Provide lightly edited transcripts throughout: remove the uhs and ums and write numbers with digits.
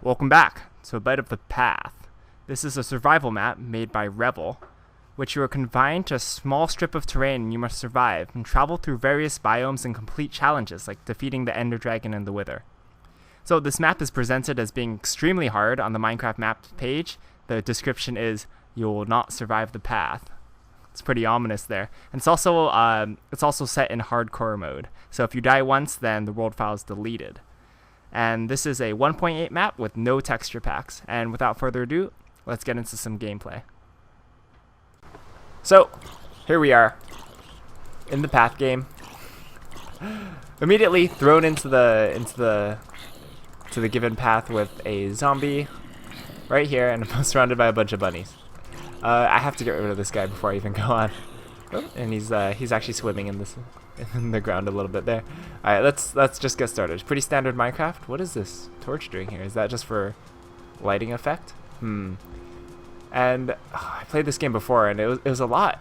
Welcome back to A Bite of the Path. This is a survival map made by Revel, which you are confined to a small strip of terrain you must survive and travel through various biomes and complete challenges like defeating the Ender Dragon and the Wither. So this map is presented as being extremely hard on the Minecraft map page. The description is, "You will not survive the path." It's pretty ominous there. And it's also set in hardcore mode. So if you die once, then the world file is deleted. And this is a 1.8 map with no texture packs. And without further ado, let's get into some gameplay. So, here we are in the path game. Immediately thrown into the given path with a zombie right here, and I'm surrounded by a bunch of bunnies. I have to get rid of this guy before I even go on. Oh, and he's actually swimming in the ground a little bit there. All right, let's just get started. Pretty standard Minecraft. What is this torch doing here? Is that just for lighting effect? And I played this game before, and it was a lot.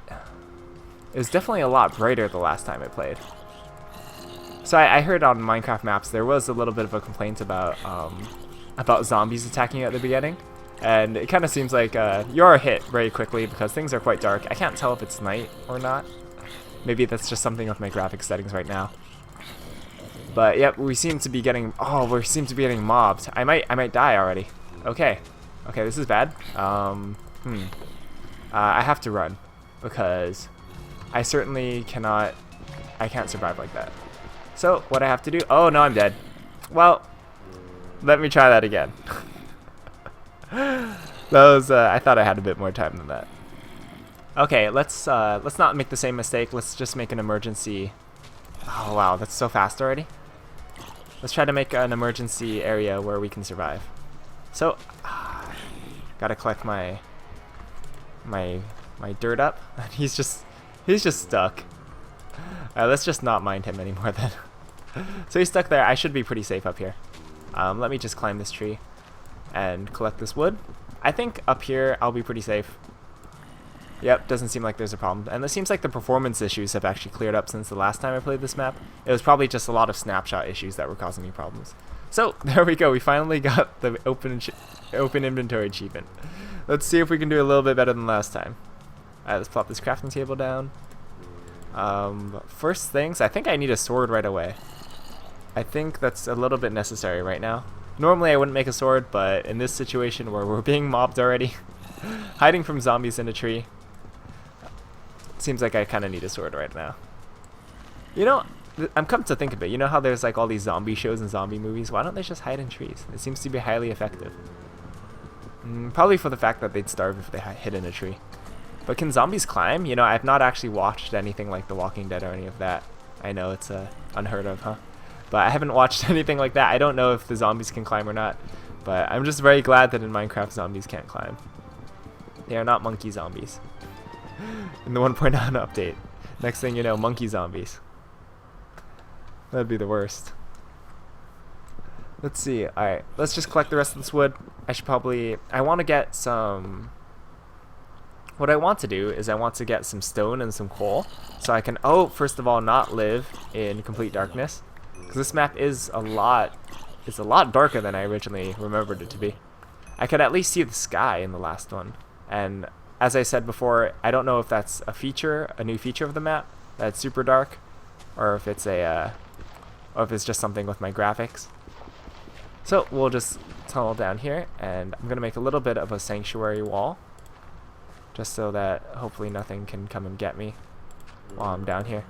It was definitely a lot brighter the last time I played. So I heard on Minecraft maps there was a little bit of a complaint about zombies attacking you at the beginning. And it kind of seems like you're hit very quickly because things are quite dark. I can't tell if it's night or not. Maybe that's just something with my graphics settings right now. But yep, we seem to be getting mobbed. I might die already. Okay, this is bad. I have to run because I certainly cannot. I can't survive like that. So what I have to do? Oh no, I'm dead. Well, let me try that again. I thought I had a bit more time than that. Okay, let's not make the same mistake. Let's just make an emergency. Oh wow, that's so fast already. Let's try to make an emergency area where we can survive. So, gotta collect my dirt up. He's just stuck. Let's just not mind him anymore then. So he's stuck there. I should be pretty safe up here. Let me just climb this tree and collect this wood. I think up here I'll be pretty safe. Yep, doesn't seem like there's a problem. And it seems like the performance issues have actually cleared up since the last time I played this map. It was probably just a lot of snapshot issues that were causing me problems. So, there we go. We finally got the open inventory achievement. Let's see if we can do a little bit better than last time. Alright, let's plop this crafting table down. First things, I think I need a sword right away. I think that's a little bit necessary right now. Normally I wouldn't make a sword, but in this situation where we're being mobbed already, hiding from zombies in a tree, seems like I kind of need a sword right now. You know, I'm come to think of it, you know how there's like all these zombie shows and zombie movies? Why don't they just hide in trees? It seems to be highly effective. Probably for the fact that they'd starve if they hid in a tree. But can zombies climb? You know, I've not actually watched anything like The Walking Dead or any of that. I know it's unheard of, huh? But I haven't watched anything like that. I don't know if the zombies can climb or not. But I'm just very glad that in Minecraft zombies can't climb. They are not monkey zombies. In the 1.9 update. Next thing you know, monkey zombies. That'd be the worst. Let's see. Alright, let's just collect the rest of this wood. I want to get some... What I want to do is I want to get some stone and some coal. So I can, first of all, not live in complete darkness. Because this map is a lot darker than I originally remembered it to be. I could at least see the sky in the last one. And as I said before, I don't know if that's a new feature of the map that's super dark, or if it's just something with my graphics. So we'll just tunnel down here, and I'm gonna make a little bit of a sanctuary wall, just so that hopefully nothing can come and get me while I'm down here.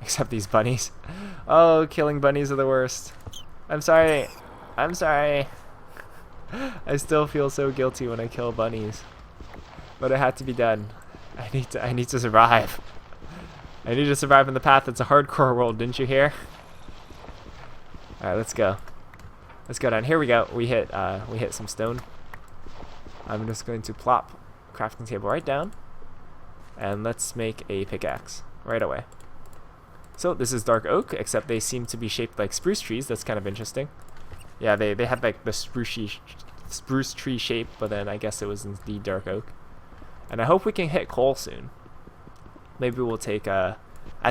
Except these bunnies. Oh, killing bunnies are the worst. I'm sorry. I'm sorry. I still feel so guilty when I kill bunnies. But it had to be done. I need to survive. I need to survive in the path. It's a hardcore world, didn't you hear? Alright, let's go. Let's go down. Here we go. We hit some stone. I'm just going to plop crafting table right down. And let's make a pickaxe right away. So this is dark oak, except they seem to be shaped like spruce trees. That's kind of interesting. Yeah, they had like the spruce tree shape, but then I guess it was indeed dark oak. And I hope we can hit coal soon. Maybe we'll take I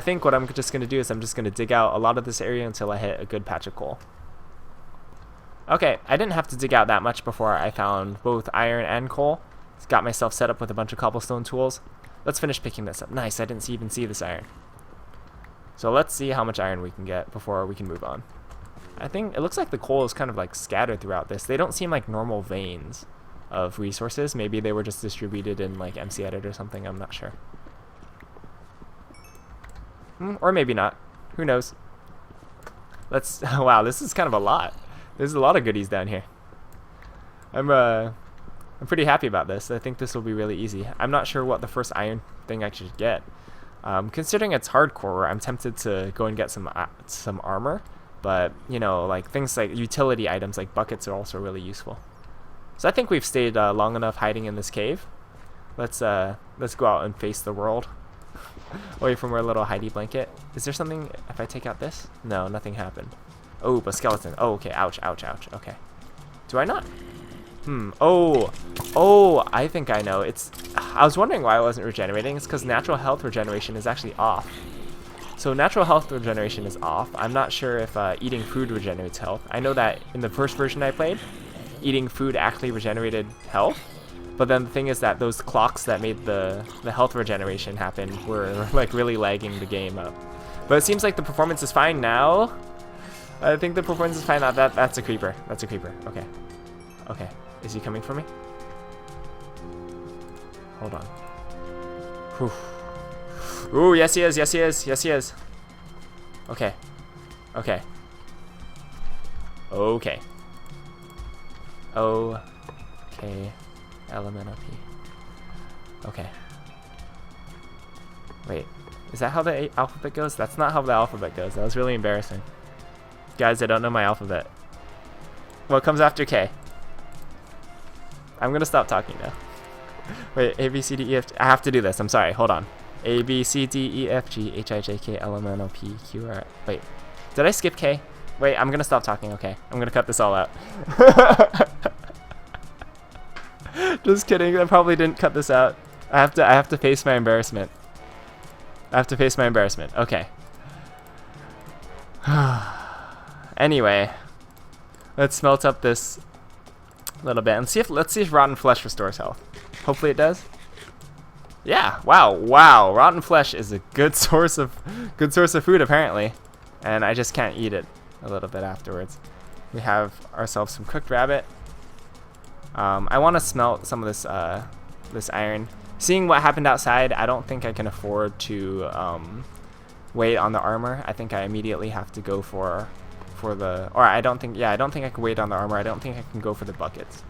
think what I'm just going to do is I'm just going to dig out a lot of this area until I hit a good patch of coal. Okay, I didn't have to dig out that much before I found both iron and coal. Got myself set up with a bunch of cobblestone tools. Let's finish picking this up. Nice, I didn't even see this iron. So let's see how much iron we can get before we can move on. I think it looks like the coal is kind of like scattered throughout this. They don't seem like normal veins of resources. Maybe they were just distributed in like MC Edit or something. I'm not sure. Or maybe not. Who knows? Let's. Wow, this is kind of a lot. There's a lot of goodies down here. I'm pretty happy about this. I think this will be really easy. I'm not sure what the first iron thing I should get. Considering it's hardcore, I'm tempted to go and get some armor. But, you know, like things like utility items like buckets are also really useful. So I think we've stayed long enough hiding in this cave. Let's go out and face the world. Away from our little hidey blanket. Is there something if I take out this? No, nothing happened. Oh, but skeleton. Oh, okay. Ouch, ouch, ouch. Okay. Do I not? Oh, I think I know. I was wondering why I wasn't regenerating. It's because natural health regeneration is actually off. So natural health regeneration is off. I'm not sure if eating food regenerates health. I know that in the first version I played, eating food actually regenerated health. But then the thing is that those clocks that made the health regeneration happen were like really lagging the game up. But it seems like the performance is fine now. I think the performance is fine. That's a creeper. That's a creeper. Okay. Okay. Is he coming for me? Hold on. Whew. Ooh, yes he is. Yes he is. Yes he is. Okay. Okay. Okay. Okay. Elemental P. Okay. Wait. Is that how the alphabet goes? That's not how the alphabet goes. That was really embarrassing. Guys, I don't know my alphabet. What comes after K? I'm gonna stop talking now. Wait, A, B, C, D, E, F, G. I have to do this. I'm sorry. Hold on. A, B, C, D, E, F, G, H, I, J, K, L, M, N, O, P, Q, R. Wait. Did I skip K? Wait, I'm gonna stop talking. Okay. I'm gonna cut this all out. Just kidding. I probably didn't cut this out. I have to face my embarrassment. I have to face my embarrassment. Okay. Anyway, let's smelt up this little bit and let's see if rotten flesh restores health. Hopefully it does. Yeah. Wow. Rotten flesh is a good source of food apparently, and I just can't eat it a little bit afterwards. We have ourselves some cooked rabbit. I want to smelt some of this iron. Seeing what happened outside, I don't think I can afford to wait on the armor. I think I immediately have to go for the, or I don't think I can wait on the armor. I don't think I can go for the buckets.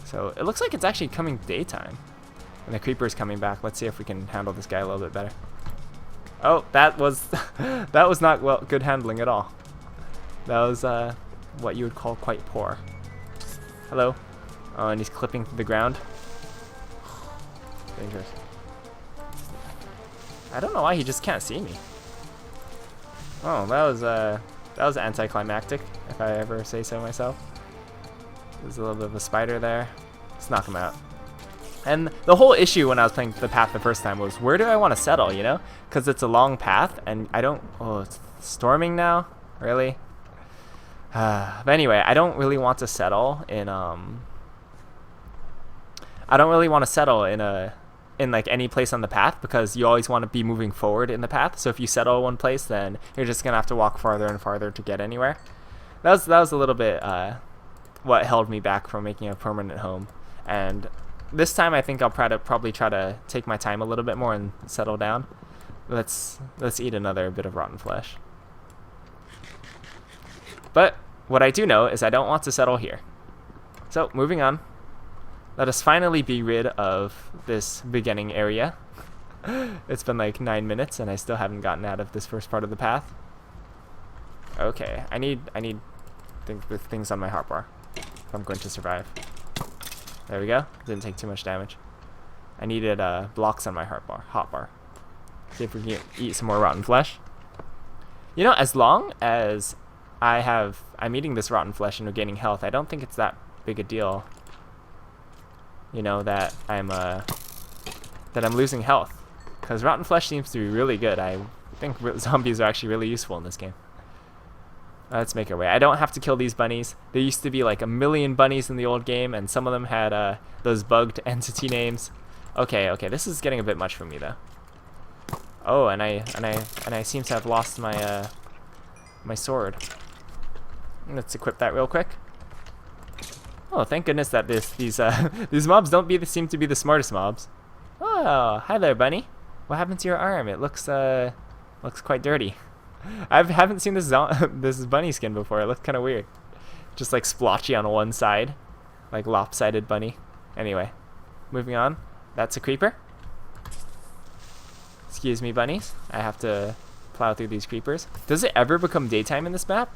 So it looks like it's actually coming daytime, and the creeper is coming back. Let's see if we can handle this guy a little bit better. Oh, that was that was not good handling at all. That was what you would call quite poor. Hello. Oh, and he's clipping through the ground. Dangerous. I don't know why he just can't see me. Oh, that was anticlimactic, if I ever say so myself. There's a little bit of a spider there. Let's knock him out. And the whole issue when I was playing the path the first time was, where do I want to settle, you know? Because it's a long path, and I don't... Oh, it's storming now? Really? But anyway, I don't really want to settle in, I don't really want to settle in like any place on the path, because you always want to be moving forward in the path. So if you settle one place, then you're just gonna have to walk farther and farther to get anywhere. That was a little bit what held me back from making a permanent home. And this time I think I'll probably try to take my time a little bit more and settle down. Let's eat another bit of rotten flesh. But what I do know is I don't want to settle here. So moving on. Let us finally be rid of this beginning area. It's been like 9 minutes and I still haven't gotten out of this first part of the path. Okay, I need things on my hotbar if I'm going to survive. There we go. Didn't take too much damage. I needed blocks on my hotbar. See if we can eat some more rotten flesh. You know, as long as I'm eating this rotten flesh and regaining health, I don't think it's that big a deal. You know, that I'm losing health, because rotten flesh seems to be really good. I think zombies are actually really useful in this game. Let's make our way. I don't have to kill these bunnies. There used to be like a million bunnies in the old game, and some of them had those bugged entity names. Okay, this is getting a bit much for me though. Oh, and I seem to have lost my my sword. Let's equip that real quick. Oh, thank goodness that these mobs don't seem to be the smartest mobs. Oh, hi there, bunny. What happened to your arm? It looks quite dirty. I haven't seen this this bunny skin before. It looks kind of weird. Just like splotchy on one side, like lopsided bunny. Anyway, moving on. That's a creeper. Excuse me, bunnies. I have to plow through these creepers. Does it ever become daytime in this map?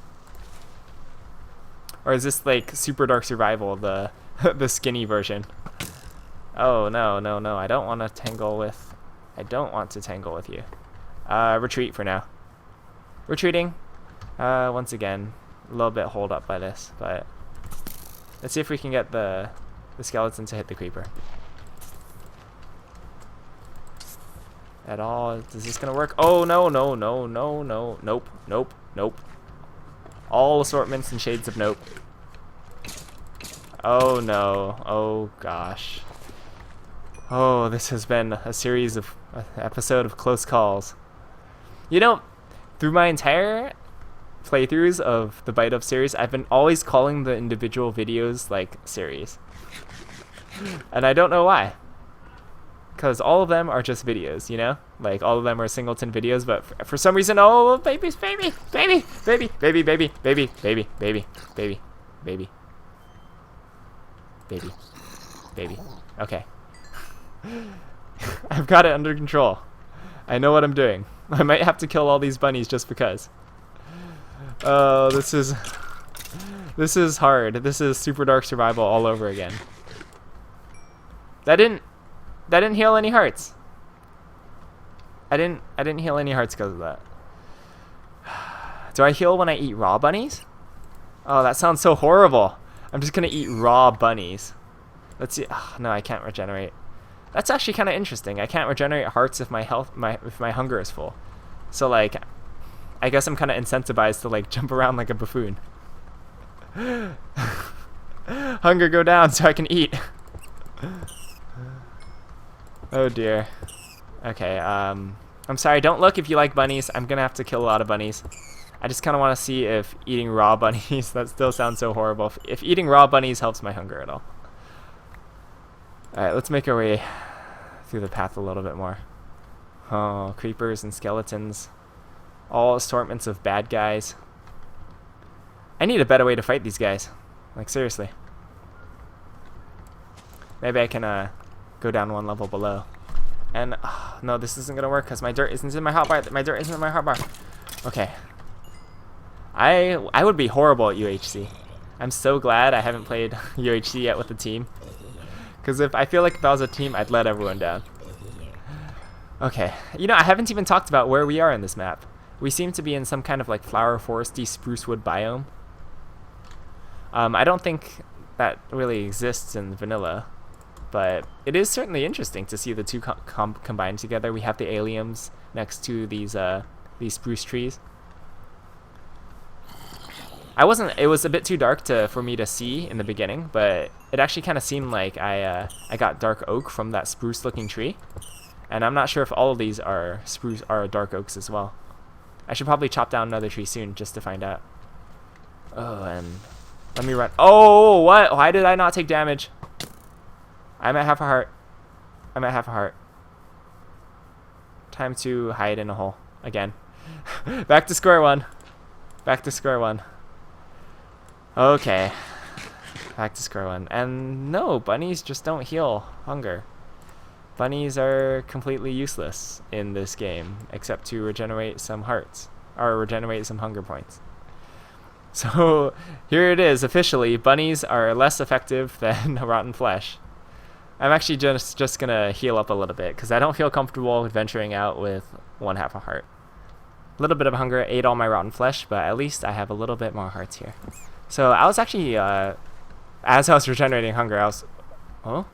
Or is this like Super Dark Survival, the the skinny version? Oh no, I don't want to tangle with you. Retreat for now. Retreating. Once again, a little bit holed up by this, but let's see if we can get the skeleton to hit the creeper. At all? Is this gonna work? Oh no, nope. All assortments and shades of nope. Oh no, oh gosh. Oh, this has been a series of episode of close calls. You know, through my entire playthroughs of the Bite Up series, I've been always calling the individual videos like series. And I don't know why. Because all of them are just videos, you know? Like, all of them are singleton videos, but for some reason, oh, baby. Okay. I've got it under control. I know what I'm doing. I might have to kill all these bunnies just because. Oh, this is hard. This is Super Dark Survival all over again. That didn't heal any hearts. I didn't heal any hearts because of that. Do I heal when I eat raw bunnies? Oh, that sounds so horrible. I'm just gonna eat raw bunnies. Let's see. Oh, no, I can't regenerate. That's actually kind of interesting. I can't regenerate hearts if my hunger is full. So like, I guess I'm kind of incentivized to like jump around like a buffoon. Hunger go down so I can eat. Oh dear. Okay, I'm sorry, don't look if you like bunnies. I'm gonna have to kill a lot of bunnies. I just kind of want to see if eating raw bunnies, that still sounds so horrible, if eating raw bunnies helps my hunger at all. Alright, let's make our way through the path a little bit more. Oh, creepers and skeletons. All assortments of bad guys. I need a better way to fight these guys. Like, seriously. Maybe I can go down one level below. And, no, this isn't going to work because my dirt isn't in my hotbar. My dirt isn't in my hotbar. Okay. I would be horrible at UHC. I'm so glad I haven't played UHC yet with the team. Because I feel like if I was a team, I'd let everyone down. Okay. You know, I haven't even talked about where we are in this map. We seem to be in some kind of like flower foresty spruce wood biome. I don't think that really exists in vanilla. But it is certainly interesting to see the two combined together. We have the alliums next to these spruce trees. It was a bit too dark for me to see in the beginning, but it actually kind of seemed like I got dark oak from that spruce looking tree. And I'm not sure if all of these are dark oaks as well. I should probably chop down another tree soon just to find out. Oh, and let me run. Oh, what? Why did I not take damage? I'm at half a heart. Time to hide in a hole again. Back to square one. Okay. Back to square one. And no, bunnies just don't heal hunger. Bunnies are completely useless in this game, except to regenerate some hearts, or regenerate some hunger points. So, here it is, officially, bunnies are less effective than rotten flesh. I'm actually just gonna heal up a little bit, because I don't feel comfortable venturing out with 1/2 a heart. A little bit of hunger ate all my rotten flesh, but at least I have a little bit more hearts here. So, I was actually, as I was regenerating hunger, I was... Oh?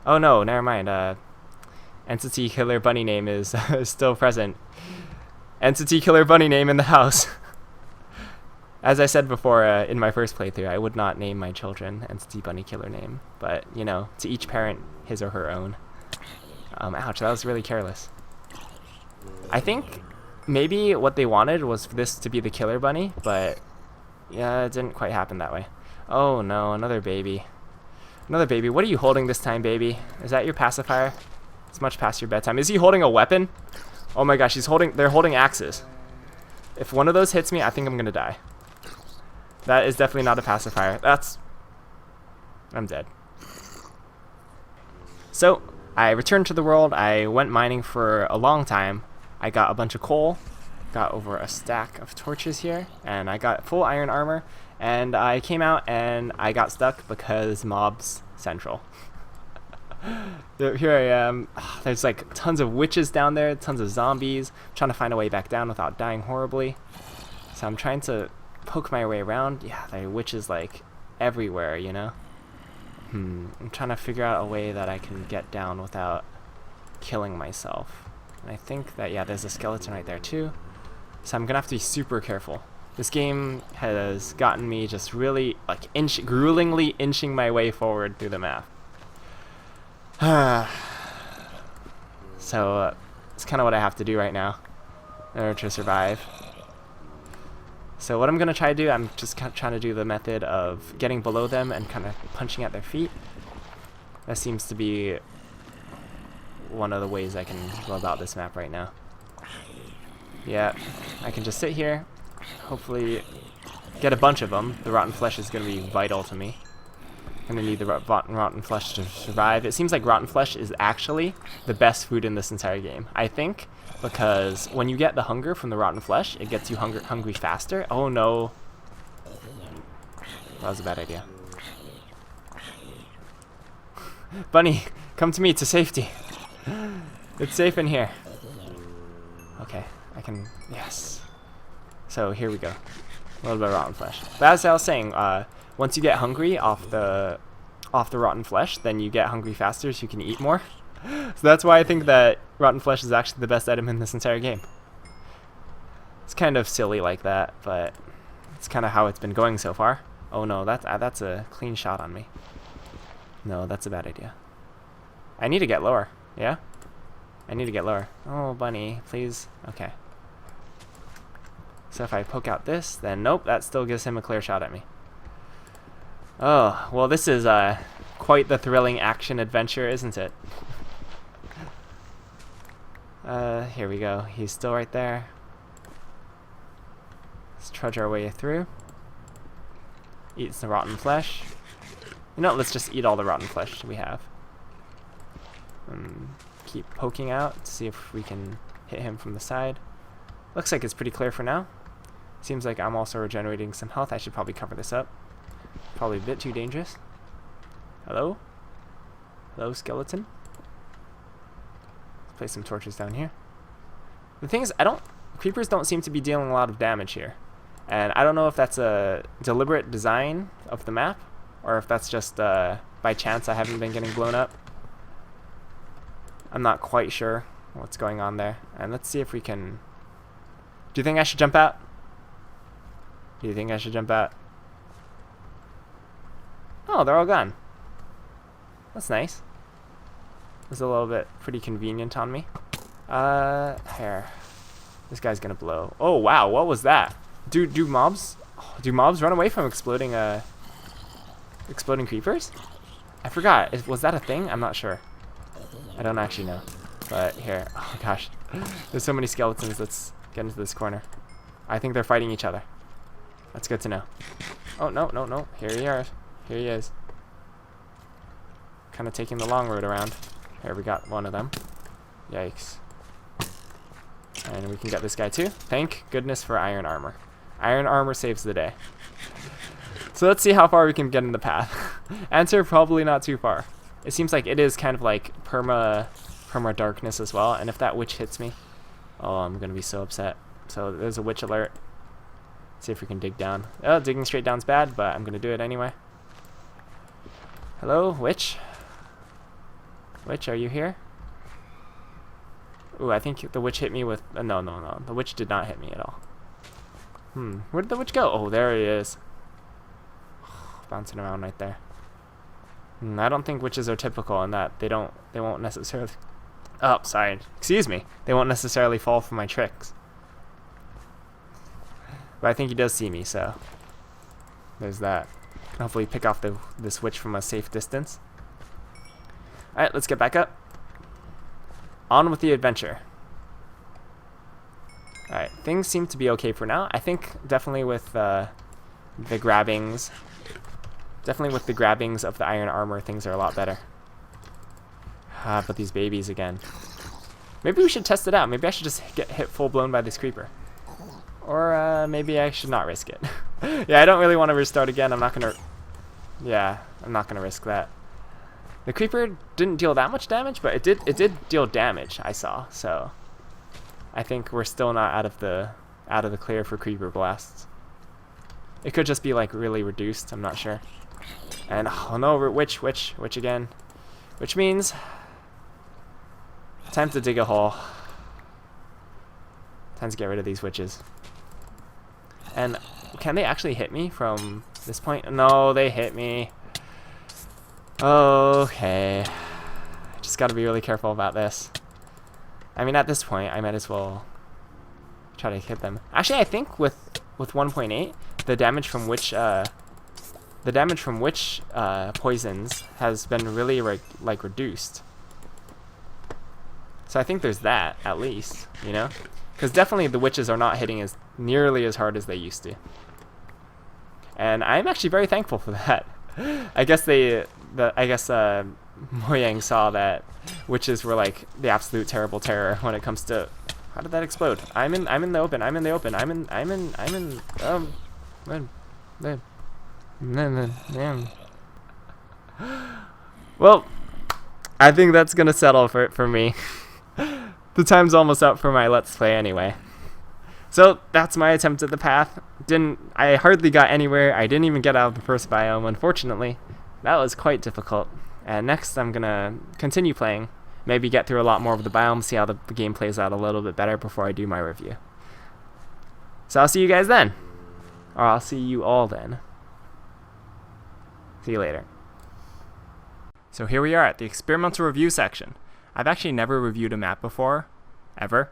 Oh no, never mind, Entity Killer Bunny Name is still present. Entity Killer Bunny Name in the house. As I said before in my first playthrough, I would not name my children Entity Bunny Killer name, but you know, to each parent his or her own. Ouch, that was really careless. I think maybe what they wanted was for this to be the killer bunny, but yeah, it didn't quite happen that way. Oh no, another baby. Another baby. What are you holding this time, baby? Is that your pacifier? It's much past your bedtime. Is he holding a weapon? Oh my gosh, they're holding axes. If one of those hits me, I think I'm gonna die. That is definitely not a pacifier. I'm dead. So, I returned to the world. I went mining for a long time. I got a bunch of coal, got over a stack of torches here, and I got full iron armor, and I came out and I got stuck because mobs central. Here I am. There's like tons of witches down there, tons of zombies. I'm trying to find a way back down without dying horribly. So I'm trying to poke my way around. Yeah, there are witches like everywhere, you know? I'm trying to figure out a way that I can get down without killing myself. And I think that, yeah, there's a skeleton right there too. So I'm gonna have to be super careful. This game has gotten me just really like gruelingly inching my way forward through the map. So it's kind of what I have to do right now in order to survive. So what I'm going to try to do, I'm just trying to do the method of getting below them and kind of punching at their feet. That seems to be one of the ways I can go about this map right now. Yeah, I can just sit here, hopefully get a bunch of them. The rotten flesh is going to be vital to me. I'm going to need the rotten flesh to survive. It seems like rotten flesh is actually the best food in this entire game. I think because when you get the hunger from the rotten flesh, it gets you hungry faster. Oh no. That was a bad idea. Bunny, come to me to safety. It's safe in here. Okay, I can, yes. So here we go. A little bit of rotten flesh. But as I was saying, once you get hungry off the rotten flesh, then you get hungry faster so you can eat more. So that's why I think that rotten flesh is actually the best item in this entire game. It's kind of silly like that, but it's kind of how it's been going so far. Oh no, that's a clean shot on me. No, that's a bad idea. I need to get lower, yeah? I need to get lower. Oh, bunny, please. Okay. So if I poke out this, then nope, that still gives him a clear shot at me. Oh, well this is quite the thrilling action adventure, isn't it? Here we go. He's still right there. Let's trudge our way through. Eat some rotten flesh. You know, let's just eat all the rotten flesh we have. Keep poking out to see if we can hit him from the side. Looks like it's pretty clear for now. Seems like I'm also regenerating some health. I should probably cover this up. Probably a bit too dangerous. Hello? Hello, skeleton? Let's place some torches down here. The thing is, creepers don't seem to be dealing a lot of damage here. And I don't know if that's a deliberate design of the map, or if that's just by chance I haven't been getting blown up. I'm not quite sure what's going on there. And let's see if we can... Do you think I should jump out? Do you think I should jump out? Oh, they're all gone. That's nice. It was a little bit pretty convenient on me. Here. This guy's gonna blow. Oh wow, what was that? Do mobs run away from exploding creepers? I forgot. Was that a thing? I'm not sure. I don't actually know. But here, oh gosh. There's so many skeletons. Let's get into this corner. I think they're fighting each other. That's good to know. Oh, no. Here he is. Here he is. Kind of taking the long road around. Here, we got one of them. Yikes. And we can get this guy too. Thank goodness for iron armor. Iron armor saves the day. So let's see how far we can get in the path. Answer, probably not too far. It seems like it is kind of like perma darkness as well. And if that witch hits me, oh, I'm going to be so upset. So there's a witch alert. Let's see if we can dig down. Oh, digging straight down's bad, but I'm going to do it anyway. Hello, witch? Witch, are you here? Ooh, I think the witch hit me with... no. The witch did not hit me at all. Where did the witch go? Oh, there he is. Bouncing around right there. I don't think witches are typical in that they won't necessarily... Oh, sorry. Excuse me. They won't necessarily fall for my tricks. But I think he does see me, so there's that. Hopefully pick off this witch from a safe distance. Alright, let's get back up. On with the adventure. Alright, things seem to be okay for now. I think definitely with the grabbings... Definitely with the grabbings of the iron armor, things are a lot better. But these babies again. Maybe we should test it out. Maybe I should just get hit full-blown by this creeper. Or maybe I should not risk it. Yeah, I don't really want to restart again. I'm not going to... Yeah, I'm not going to risk that. The creeper didn't deal that much damage, but it did deal damage, I saw. So I think we're still not out of the clear for creeper blasts. It could just be like really reduced. I'm not sure. And oh no, witch again. Which means time to dig a hole. Time to get rid of these witches. And can they actually hit me from this point? No, they hit me. Okay. Just gotta be really careful about this. I mean, at this point, I might as well try to hit them. Actually, I think with 1.8, the damage from which poisons has been really like reduced. So I think there's that at least, you know, because definitely the witches are not hitting as nearly as hard as they used to, and I'm actually very thankful for that. I guess Mojang saw that witches were like the absolute terrible terror when it comes to... How did that explode? I'm in the open. Well, I think that's gonna settle for me. The time's almost up for my Let's Play anyway. So that's my attempt at the path. I hardly got anywhere. I didn't even get out of the first biome, unfortunately. That was quite difficult. And next I'm gonna continue playing. Maybe get through a lot more of the biome, see how the game plays out a little bit better before I do my review. So I'll see you guys then. Or I'll see you all then. See you later. So here we are at the experimental review section. I've actually never reviewed a map before, ever.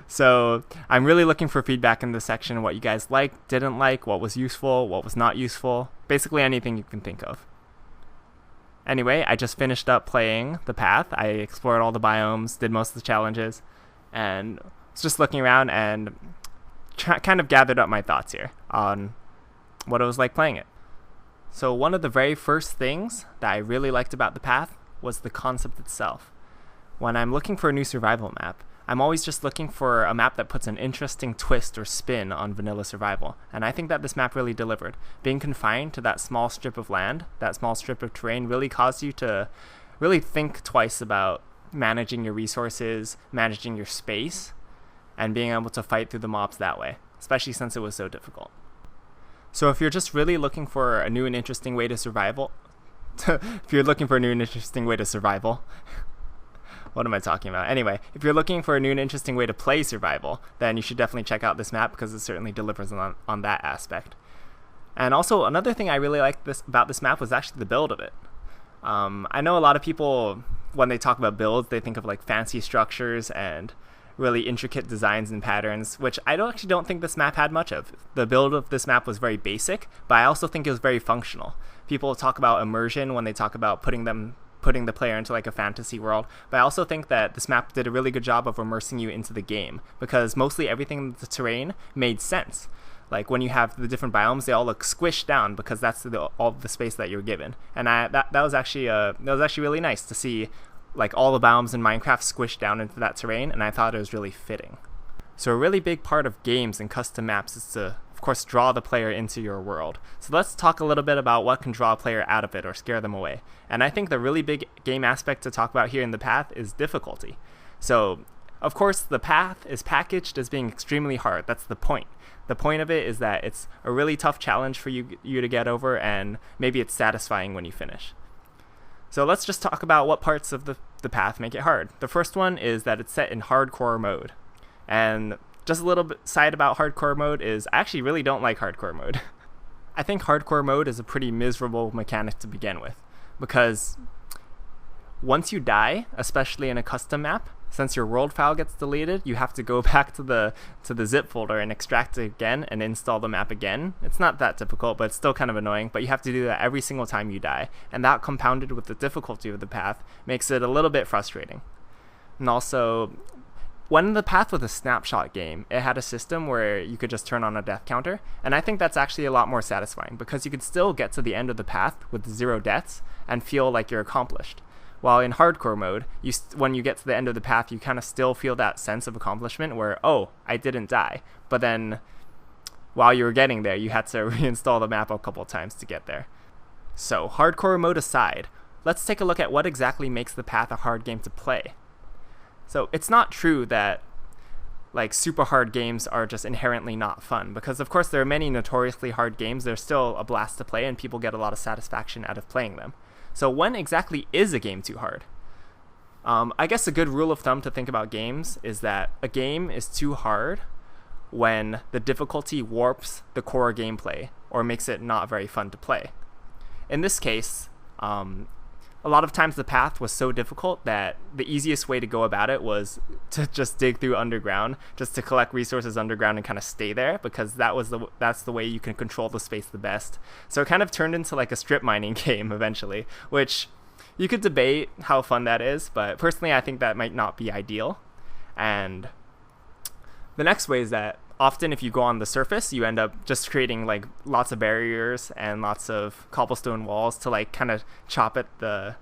So I'm really looking for feedback in this section, what you guys liked, didn't like, what was useful, what was not useful, basically anything you can think of. Anyway, I just finished up playing the path. I explored all the biomes, did most of the challenges, and was just looking around and kind of gathered up my thoughts here on what it was like playing it. So one of the very first things that I really liked about the path was the concept itself. When I'm looking for a new survival map, I'm always just looking for a map that puts an interesting twist or spin on vanilla survival, and I think that this map really delivered. Being confined to that small strip of land, that small strip of terrain, really caused you to really think twice about managing your resources, managing your space, and being able to fight through the mobs that way, especially since it was so difficult. So if you're just really looking for a new and interesting way to survival, what am I talking about? Anyway, if you're looking for a new and interesting way to play survival, then you should definitely check out this map because it certainly delivers on that aspect. And also, another thing I really liked about this map was actually the build of it. I know a lot of people, when they talk about builds, they think of like fancy structures and really intricate designs and patterns, which I actually don't think this map had much of. The build of this map was very basic, but I also think it was very functional. People talk about immersion when they talk about putting the player into like a fantasy world, but I also think that this map did a really good job of immersing you into the game because mostly everything in the terrain made sense. Like when you have the different biomes, they all look squished down because that's all the space that you're given, and that was actually really nice to see, like all the biomes in Minecraft squished down into that terrain, and I thought it was really fitting. So a really big part of games and custom maps is to, of course, draw the player into your world. So let's talk a little bit about what can draw a player out of it or scare them away. And I think the really big game aspect to talk about here in the path is difficulty. So, of course, the path is packaged as being extremely hard. That's the point. The point of it is that it's a really tough challenge for you to get over, and maybe it's satisfying when you finish. So let's just talk about what parts of the path make it hard. The first one is that it's set in hardcore mode. And just a little bit side about hardcore mode is I actually really don't like hardcore mode. I think hardcore mode is a pretty miserable mechanic to begin with, because once you die, especially in a custom map, since your world file gets deleted, you have to go back to the zip folder and extract it again and install the map again. It's not that difficult, but it's still kind of annoying, but you have to do that every single time you die, and that compounded with the difficulty of the path makes it a little bit frustrating. And also, when the path was a snapshot game, it had a system where you could just turn on a death counter, and I think that's actually a lot more satisfying, because you could still get to the end of the path with 0 deaths and feel like you're accomplished. While in hardcore mode, when you get to the end of the path, you kind of still feel that sense of accomplishment where, oh, I didn't die. But then, while you were getting there, you had to reinstall the map a couple times to get there. So, hardcore mode aside, let's take a look at what exactly makes the path a hard game to play. So, it's not true that like super hard games are just inherently not fun, because of course there are many notoriously hard games. They're still a blast to play and people get a lot of satisfaction out of playing them. So when exactly is a game too hard? I guess a good rule of thumb to think about games is that a game is too hard when the difficulty warps the core gameplay or makes it not very fun to play. In this case, a lot of times the path was so difficult that the easiest way to go about it was to just dig through underground, just to collect resources underground and kind of stay there, because that's the way you can control the space the best. So it kind of turned into like a strip mining game eventually, which you could debate how fun that is, but personally I think that might not be ideal. And the next way is that often if you go on the surface, you end up just creating like lots of barriers and lots of cobblestone walls to like kind of chop at the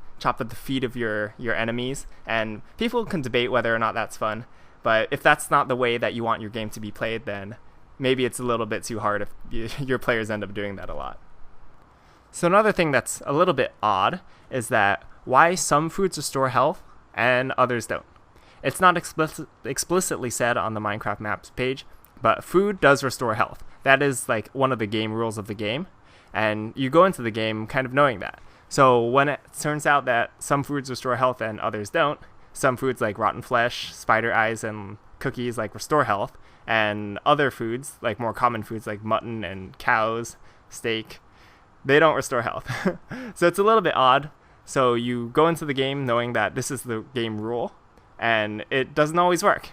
feet of your enemies. And people can debate whether or not that's fun, but if that's not the way that you want your game to be played, then maybe it's a little bit too hard if your players end up doing that a lot. So another thing that's a little bit odd is that why some foods restore health and others don't. It's not explicitly said on the Minecraft maps page, but food does restore health. That is like one of the game rules of the game, and you go into the game kind of knowing that. So when it turns out that some foods restore health and others don't, some foods like rotten flesh, spider eyes, and cookies like restore health, and other foods like more common foods like mutton and cows, steak, they don't restore health. So it's a little bit odd. So you go into the game knowing that this is the game rule, and it doesn't always work.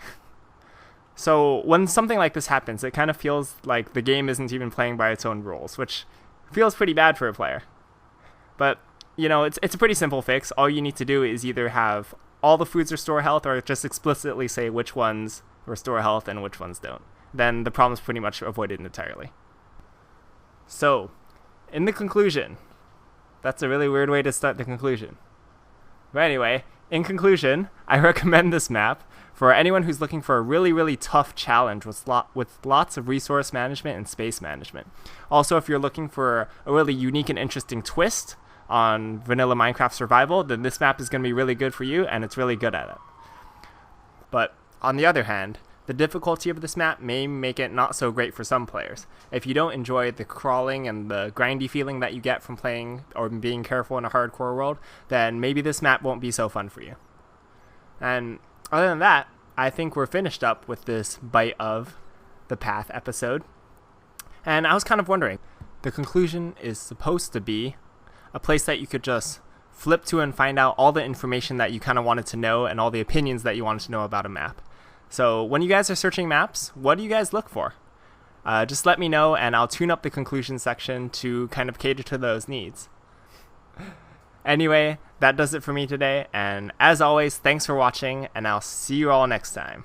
So when something like this happens, it kind of feels like the game isn't even playing by its own rules, which feels pretty bad for a player. But, you know, it's a pretty simple fix. All you need to do is either have all the foods restore health or just explicitly say which ones restore health and which ones don't. Then the problem's pretty much avoided entirely. So, in the conclusion, that's a really weird way to start the conclusion. But anyway, in conclusion, I recommend this map for anyone who's looking for a really, really tough challenge with lots of resource management and space management. Also, if you're looking for a really unique and interesting twist on vanilla Minecraft survival, then this map is going to be really good for you, and it's really good at it. But on the other hand, the difficulty of this map may make it not so great for some players. If you don't enjoy the crawling and the grindy feeling that you get from playing or being careful in a hardcore world, then maybe this map won't be so fun for you. And other than that, I think we're finished up with this Bite of the Path episode. And I was kind of wondering, the conclusion is supposed to be a place that you could just flip to and find out all the information that you kind of wanted to know and all the opinions that you wanted to know about a map. So when you guys are searching maps, what do you guys look for? Just let me know, and I'll tune up the conclusion section to kind of cater to those needs. Anyway, that does it for me today, and as always, thanks for watching, and I'll see you all next time.